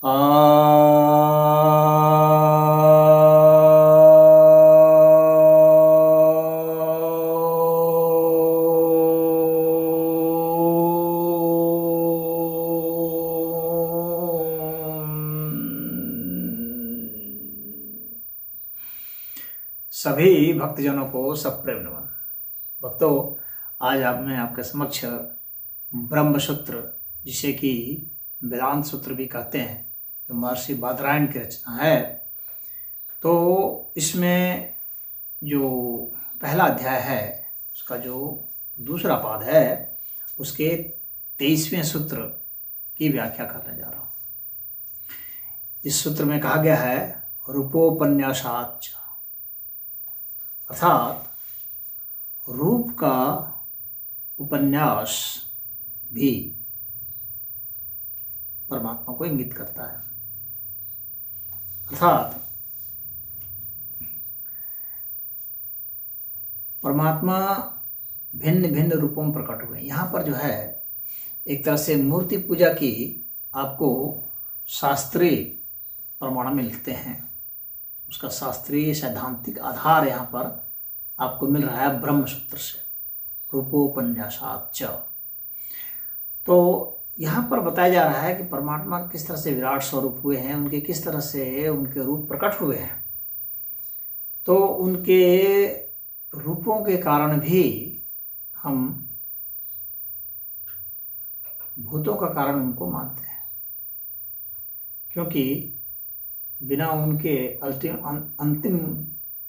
सभी भक्तजनों को सप्रेम नमन। भक्तों, आज मैं आपके समक्ष ब्रह्मसूत्र, जिसे कि वेदांत सूत्र भी कहते हैं, जो महर्षि बादरायण की रचना है, तो इसमें जो पहला अध्याय है उसका जो दूसरा पाद है उसके 23वें सूत्र की व्याख्या करने जा रहा हूँ। इस सूत्र में कहा गया है रूपोपन्यासाच, अर्थात रूप का उपन्यास भी परमात्मा को इंगित करता है। अर्थात परमात्मा भिन्न भिन्न रूपों में प्रकट हुए। यहाँ पर जो है एक तरह से मूर्ति पूजा की आपको शास्त्रीय प्रमाण मिलते हैं, उसका शास्त्रीय सैद्धांतिक आधार यहाँ पर आपको मिल रहा है ब्रह्मसूत्र से, रूपोपन्यासाच। तो यहाँ पर बताया जा रहा है कि परमात्मा किस तरह से विराट स्वरूप हुए हैं, उनके किस तरह से उनके रूप प्रकट हुए हैं। तो उनके रूपों के कारण भी हम भूतों का कारण उनको मानते हैं, क्योंकि बिना उनके अंतिम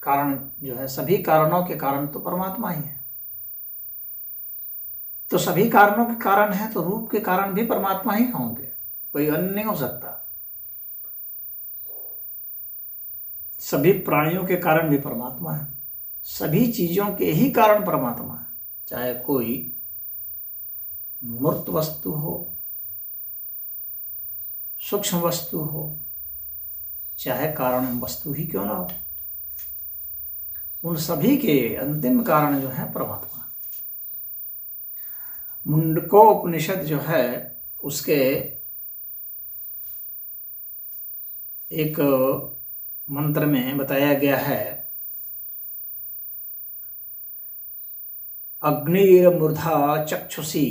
कारण जो है, सभी कारणों के कारण तो परमात्मा ही है। तो सभी कारणों के कारण है तो रूप के कारण भी परमात्मा ही होंगे, कोई अन्य नहीं हो सकता। सभी प्राणियों के कारण भी परमात्मा है, सभी चीजों के ही कारण परमात्मा है, चाहे कोई मूर्त वस्तु हो, सूक्ष्म वस्तु हो, चाहे कारण वस्तु ही क्यों ना हो, उन सभी के अंतिम कारण जो है परमात्मा। मुंडकोपनिषद जो है उसके एक मंत्र में बताया गया है, अग्निर्मूर्धा चक्षुषी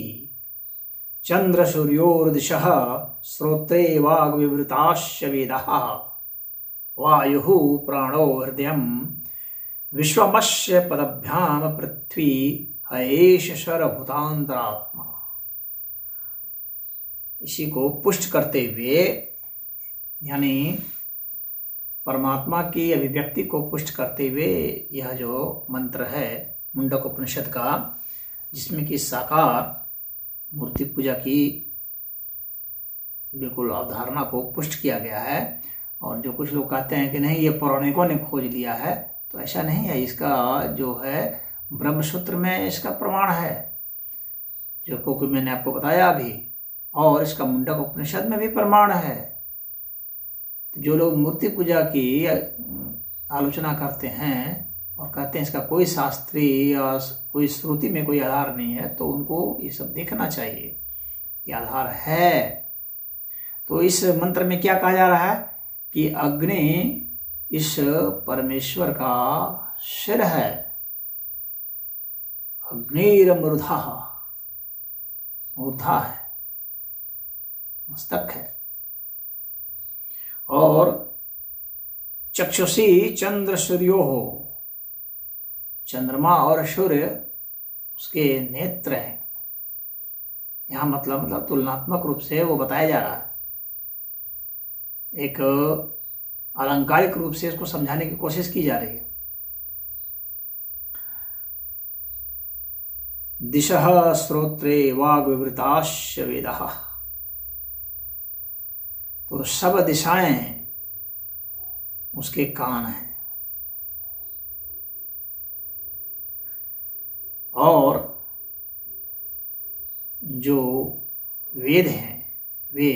चंद्र सूर्योर्दिशः श्रोत्रे वाग्विवृताश्च वेदाः वायुः प्राणो हृदयं विश्वमस्य पदभ्याम पृथ्वी हयेश सर्वभूतांतरात्मा। इसी को पुष्ट करते हुए, यानी परमात्मा की अभिव्यक्ति को पुष्ट करते हुए यह जो मंत्र है मुंडक उपनिषद का, जिसमें कि साकार मूर्ति पूजा की बिल्कुल अवधारणा को पुष्ट किया गया है। और जो कुछ लोग कहते हैं कि नहीं, ये पौराणिकों ने खोज लिया है, तो ऐसा नहीं है। इसका जो है ब्रह्मसूत्र में इसका प्रमाण है, जो को मैंने आपको बताया अभी, और इसका मुंडक उपनिषद में भी प्रमाण है। तो जो लोग मूर्ति पूजा की आलोचना करते हैं और कहते हैं इसका कोई शास्त्रीय या कोई श्रुति में कोई आधार नहीं है, तो उनको ये सब देखना चाहिए, ये आधार है। तो इस मंत्र में क्या कहा जा रहा है कि अग्नि इस परमेश्वर का सिर है, अग्निर्मूर्धा, मूर्धा है, मस्तक है। और चक्षुषी चंद्र सूर्यो हो, चंद्रमा और सूर्य उसके नेत्र हैं। यहां मतलब तुलनात्मक रूप से वो बताया जा रहा है, एक अलंकारिक रूप से इसको समझाने की कोशिश की जा रही है। दिशः श्रोत्रे वाग्विवृताश्च वेदाः, तो सब दिशाएं उसके कान हैं, और जो वेद हैं वे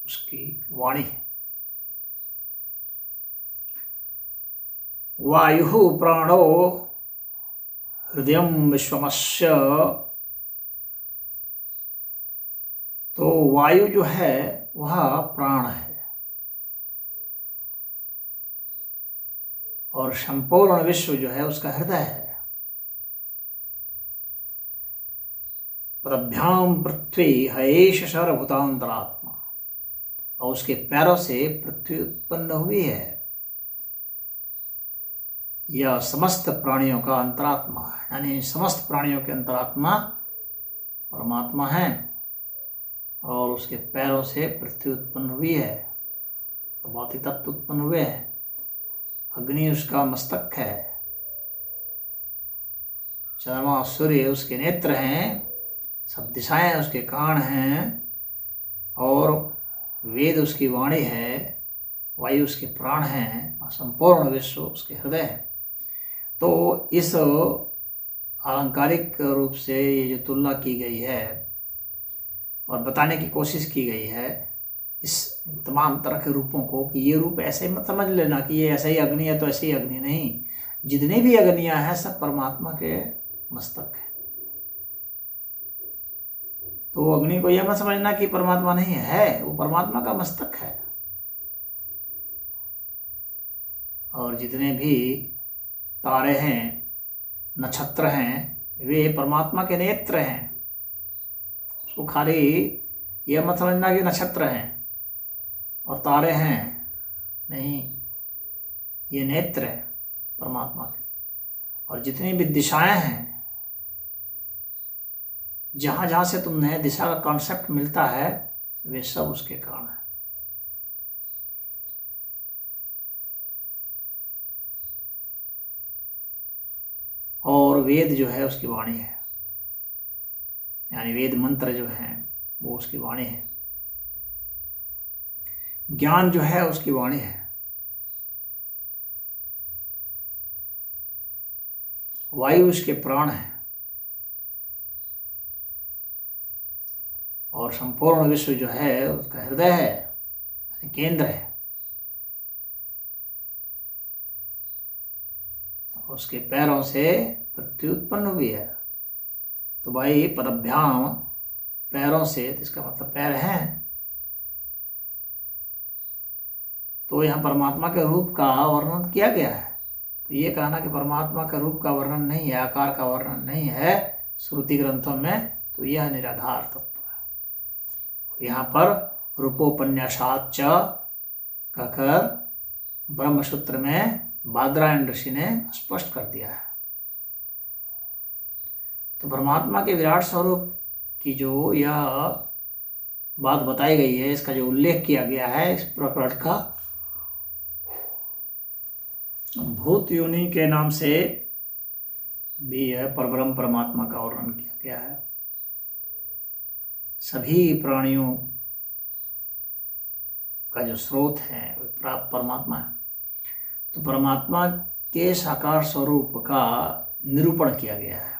उसकी वाणी है। वायु प्राणो हृदयं विश्वमस्य, तो वायु जो है वह प्राण है और संपूर्ण विश्व जो है उसका हृदय है। पदभ्याम पृथ्वी हयेश सर्वभूतांतरात्मा, और उसके पैरों से पृथ्वी उत्पन्न हुई है। यह समस्त प्राणियों का अंतरात्मा है, यानी समस्त प्राणियों के अंतरात्मा परमात्मा है और उसके पैरों से पृथ्वी उत्पन्न हुई है, प्रभाती तत्व उत्पन्न हुए हैं। अग्नि उसका मस्तक है, चंद्रमा सूर्य उसके नेत्र हैं, सब दिशाएं उसके कान हैं, और वेद उसकी वाणी है, वायु उसके प्राण हैं, और संपूर्ण विश्व उसके हृदय है। तो इस अलंकारिक रूप से ये जो तुलना की गई है और बताने की कोशिश की गई है इस तमाम तरह के रूपों को, कि ये रूप ऐसे मत समझ लेना कि ये ऐसे ही अग्नि है तो ऐसे ही अग्नि नहीं। जितने भी अग्नियां हैं सब परमात्मा के मस्तक है। तो अग्नि को यह मत समझना कि परमात्मा नहीं है, वो परमात्मा का मस्तक है। और जितने भी तारे हैं, नक्षत्र हैं, वे परमात्मा के नेत्र हैं। उसको खाली यह मत समझना कि नक्षत्र हैं और तारे हैं, नहीं, ये नेत्र है परमात्मा के। और जितनी भी दिशाएं हैं, जहां जहां से तुम्हें दिशा का कॉन्सेप्ट मिलता है, वे सब उसके कारण है। और वेद जो है उसकी वाणी है, यानी वेद मंत्र जो हैं वो उसकी वाणी है। ज्ञान जो है उसकी वाणी है। वायु उसके प्राण है और संपूर्ण विश्व जो है उसका हृदय है, यानी केंद्र है। उसके पैरों से पृथ्वी उत्पन्न हुई है। तो भाई पदभ्याम, पैरों से, तो इसका मतलब पैर हैं। तो यहाँ परमात्मा के रूप का वर्णन किया गया है। तो ये कहना कि परमात्मा के रूप का वर्णन नहीं है, आकार का वर्णन नहीं है श्रुति ग्रंथों में, तो यह निराधार तत्व है। यहाँ पर रूपोपन्यासाच कहकर ब्रह्मसूत्र में बादरायण ऋषि ने स्पष्ट कर दिया है। तो परमात्मा के विराट स्वरूप की जो यह बात बताई गई है, इसका जो उल्लेख किया गया है इस प्रकरण का, भूत योनि के नाम से भी यह परब्रह्म परमात्मा का वर्णन किया गया है। सभी प्राणियों का जो स्रोत है वह परमात्मा है। तो परमात्मा के साकार स्वरूप का निरूपण किया गया है।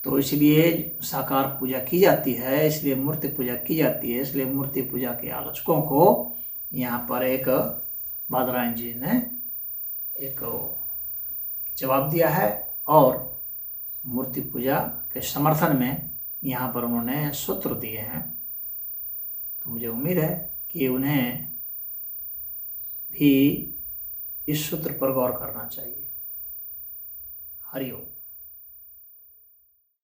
तो इसलिए साकार पूजा की जाती है, इसलिए मूर्ति पूजा की जाती है। इसलिए मूर्ति पूजा के आलोचकों को यहाँ पर एक बादरायण जी ने एक जवाब दिया है और मूर्ति पूजा के समर्थन में यहाँ पर उन्होंने सूत्र दिए हैं। तो मुझे उम्मीद है कि उन्हें भी इस सूत्र पर गौर करना चाहिए। हरि ओम।